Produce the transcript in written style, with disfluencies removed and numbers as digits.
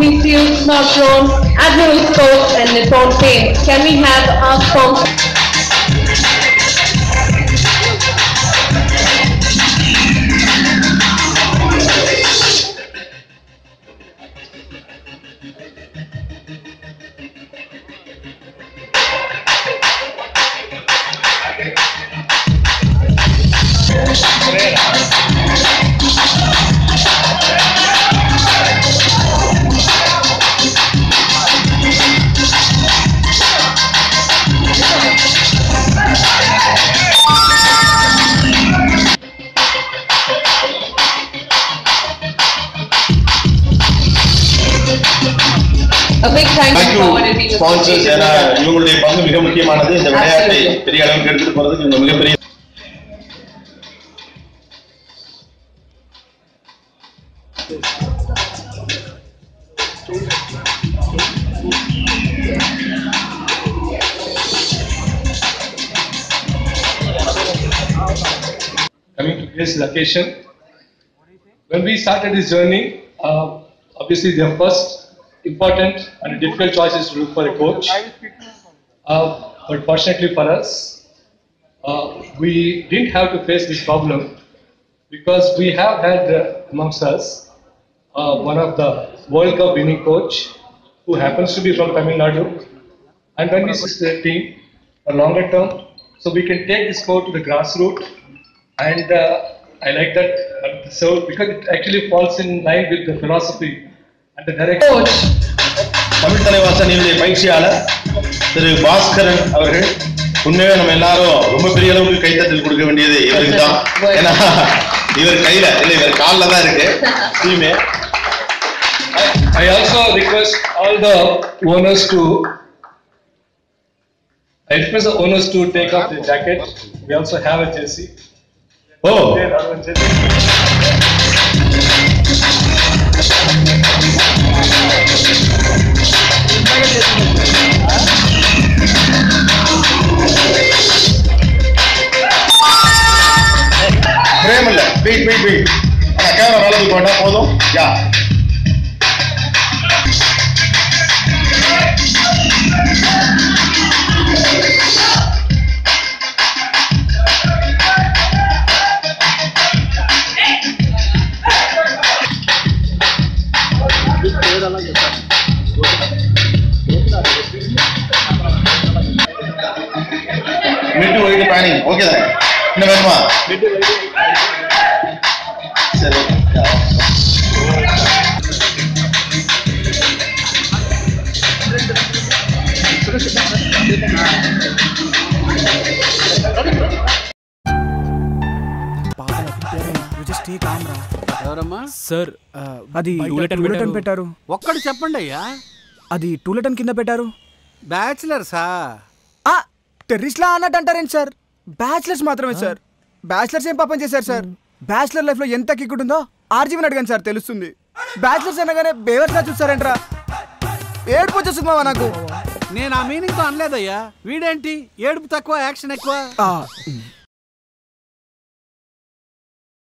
missiles, not drones, admiral scopes, and Nippon paint. Can we have our sponsor? A big thank you for sponsors and இவங்களுடைய பங்கு மிக முக்கியமானது. இந்த விளையாட்டை பெரிய அளவுக்கு எடுத்துட்டு போறதுக்கு இவங்க மிகப்பெரிய Coming to this occasion, when we started this journey, obviously the first important and difficult choice is to look for a coach. But fortunately for us, we didn't have to face this problem because we have had amongst us one of the World Cup winning coach who happens to be from Tamil Nadu. And when we see the team a longer term, so we can take this sport to the grassroots. And I like that. So because it actually falls in line with the philosophy and the direction. coach. Tamil தலைவாசனியுடைய பயிற்சியாளர் திரு பாஸ்கரன் அவர்கள் உண்மையாக நம்ம எல்லாரும் ரொம்ப பெரிய அளவுக்கு கைத்தட்டல் கொடுக்க வேண்டியது இவருக்கு தான். ஏன்னா இவர் கையில இல்ல இவர் காலில் தான் இருக்கு டீமே. I also request all the owners to take off the jacket. We also have a jersey. Oh. Frame இல்ல வெயிட் கேமரா வேலைக்கு போட்டா போதும். யா மிட் வைட் பேனிங் ஓகே தானே? என்ன வேணுமா? சரி సార్ అది టూలెటన్ పెట్టారు. ఒక్కడు చెప్పండి అయ్యా. అది టూలెటన్ కింద పెట్టారు. బ్యాచిలర్సా? టెర్రరిస్ట్ లా అన్నట్టు అంటారేంటి సార్? బ్యాచిలర్స్ మాత్రమే సార్. బ్యాచిలర్స్ ఏం పాపం చేశారు సార్? బ్యాచిలర్ లైఫ్ లో ఎంత కిక్ ఉందో ఆర్జీవన్ అడగండి సార్ తెలుస్తుంది. బ్యాచిలర్స్ అనగానే బేవర్స్ లా చూస్తారంటరా. ఏడుపు వచ్చేస్తుంది మావా నాకు. నేను ఆ మీనింగ్ తో అనలేదయ్యా. వీడేంటి ఏడుపు తక్కువ యాక్షన్ ఎక్కువ.